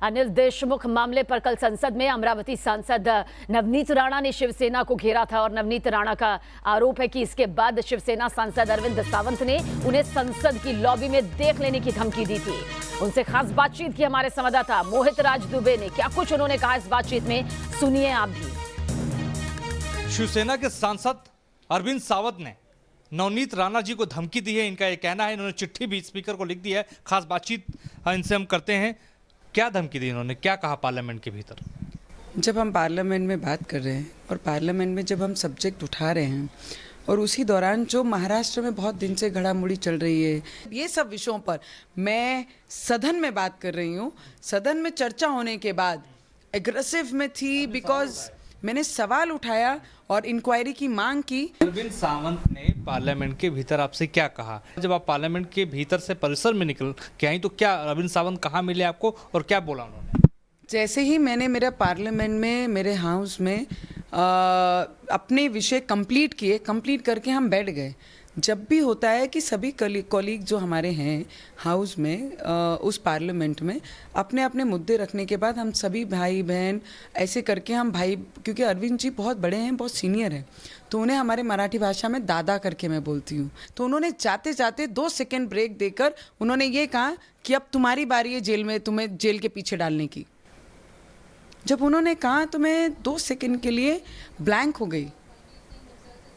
अनिल देशमुख मामले पर कल संसद में अमरावती सांसद नवनीत राणा ने शिवसेना को घेरा था और नवनीत राणा का आरोप है कि इसके बाद शिवसेना सांसद अरविंद सावंत ने उन्हें संसद की लॉबी में देख लेने की धमकी दी थी। उनसे खास बातचीत की हमारे संवाददाता मोहित राज दुबे ने। क्या कुछ उन्होंने कहा इस बातचीत में, सुनिए आप भी। शिवसेना के सांसद अरविंद सावंत ने नवनीत राणा जी को धमकी दी है, इनका ये कहना है। इन्होंने चिट्ठी भी स्पीकर को लिख दी है। खास बातचीत इनसे हम करते हैं। क्या धमकी दी इन्होंने, क्या कहा पार्लियामेंट के भीतर? जब हम पार्लियामेंट में बात कर रहे हैं और पार्लियामेंट में जब हम सब्जेक्ट उठा रहे हैं और उसी दौरान जो महाराष्ट्र में बहुत दिन से घड़ामुड़ी चल रही है, ये सब विषयों पर मैं सदन में बात कर रही हूँ। सदन में चर्चा होने के बाद एग्रेसिव में थी बिकॉज मैंने सवाल उठाया और इंक्वायरी की मांग की। अरविंद सावंत ने पार्लियामेंट के भीतर आपसे क्या कहा? जब आप पार्लियामेंट के भीतर से परिसर में निकल के आई तो क्या अरविंद सावंत कहाँ मिले आपको और क्या बोला उन्होंने? जैसे ही मैंने मेरा पार्लियामेंट में मेरे हाउस में अपने विषय कंप्लीट करके हम बैठ गए। जब भी होता है कि सभी कॉलीग जो हमारे हैं हाउस में उस पार्लियामेंट में अपने अपने मुद्दे रखने के बाद हम सभी भाई बहन ऐसे करके हम भाई, क्योंकि अरविंद जी बहुत बड़े हैं, बहुत सीनियर हैं, तो उन्हें हमारे मराठी भाषा में दादा करके मैं बोलती हूँ। तो उन्होंने जाते जाते 2 सेकंड ब्रेक देकर उन्होंने ये कहा कि अब तुम्हारी बारी है जेल में, तुम्हें जेल के पीछे डालने की। जब उन्होंने कहा तो मैं 2 सेकंड के लिए ब्लैंक हो गई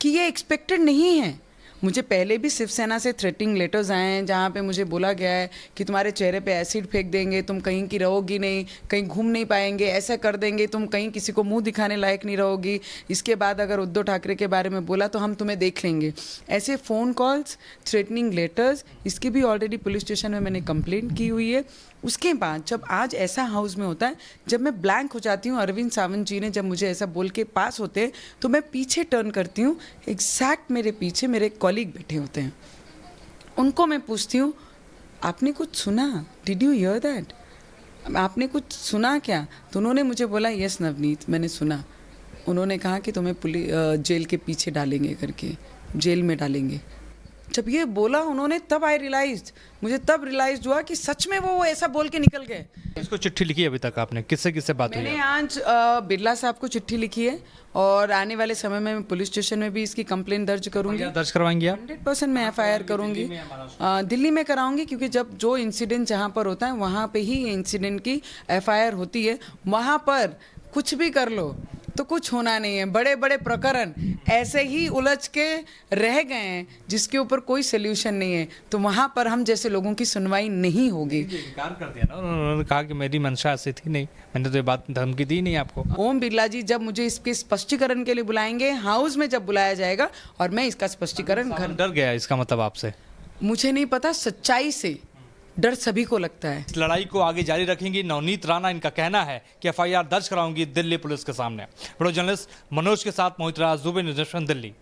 कि ये एक्सपेक्टेड नहीं है। मुझे पहले भी शिवसेना से थ्रेटिंग लेटर्स आए हैं जहाँ पे मुझे बोला गया है कि तुम्हारे चेहरे पे एसिड फेंक देंगे, तुम कहीं की रहोगी नहीं, कहीं घूम नहीं पाएंगे, ऐसा कर देंगे, तुम कहीं किसी को मुंह दिखाने लायक नहीं रहोगी। इसके बाद अगर उद्धव ठाकरे के बारे में बोला तो हम तुम्हें देख लेंगे। ऐसे फ़ोन कॉल्स, थ्रेटनिंग लेटर्स, इसकी भी ऑलरेडी पुलिस स्टेशन में मैंने कंप्लेंट की हुई है। उसके बाद जब आज ऐसा हाउस में होता है, जब मैं ब्लैंक हो जाती हूँ, अरविंद सावंत जी ने जब मुझे ऐसा बोल के पास होते हैं तो मैं पीछे टर्न करती हूँ। एग्जैक्ट मेरे पीछे मेरे कॉलीग बैठे होते हैं। उनको मैं पूछती हूँ, आपने कुछ सुना? Did you here that? आपने कुछ सुना क्या? तो उन्होंने मुझे बोला, यस नवनीत, मैंने सुना। उन्होंने कहा कि तुम्हें जेल के पीछे डालेंगे करके, जेल में डालेंगे। जब ये बोला उन्होंने तब मुझे तब रियलाइज हुआ कि सच में वो ऐसा बोल के निकल गए। इसको चिट्ठी लिखी अभी तक आपने? किससे किससे बात हुई? मैंने आज बिरला साहब को चिट्ठी लिखी है और आने वाले समय में मैं पुलिस स्टेशन में भी इसकी कंप्लेंट दर्ज करूंगी। दर्ज करवाएंगी आप? 100% मैं FIR करूंगी। दिल्ली में कराऊंगी, क्योंकि जब जो इंसिडेंट जहाँ पर होता है वहाँ पे ही इंसिडेंट की FIR होती है। वहाँ पर कुछ भी कर लो तो कुछ होना नहीं है। बड़े बड़े प्रकरण ऐसे ही उलझ के रह गए हैं जिसके ऊपर कोई सोल्यूशन नहीं है, तो वहाँ पर हम जैसे लोगों की सुनवाई नहीं होगी। इनकार कर दिया ना उन्होंने, कहा कि मेरी मंशा ऐसी थी नहीं, मैंने तो ये बात धमकी दी नहीं आपको। ओम बिरला जी जब मुझे इसके स्पष्टीकरण के लिए बुलाएंगे, हाउस में जब बुलाया जाएगा और मैं इसका स्पष्टीकरण डर गया इसका मतलब आपसे? मुझे नहीं पता, सच्चाई से डर सभी को लगता है। इस लड़ाई को आगे जारी रखेंगी नवनीत राणा। इनका कहना है कि FIR दर्ज कराऊंगी दिल्ली पुलिस के सामने। वीडियो जर्नलिस्ट मनोज के साथ मोहित राज दुबे, न्यूज़ नेशन दिल्ली।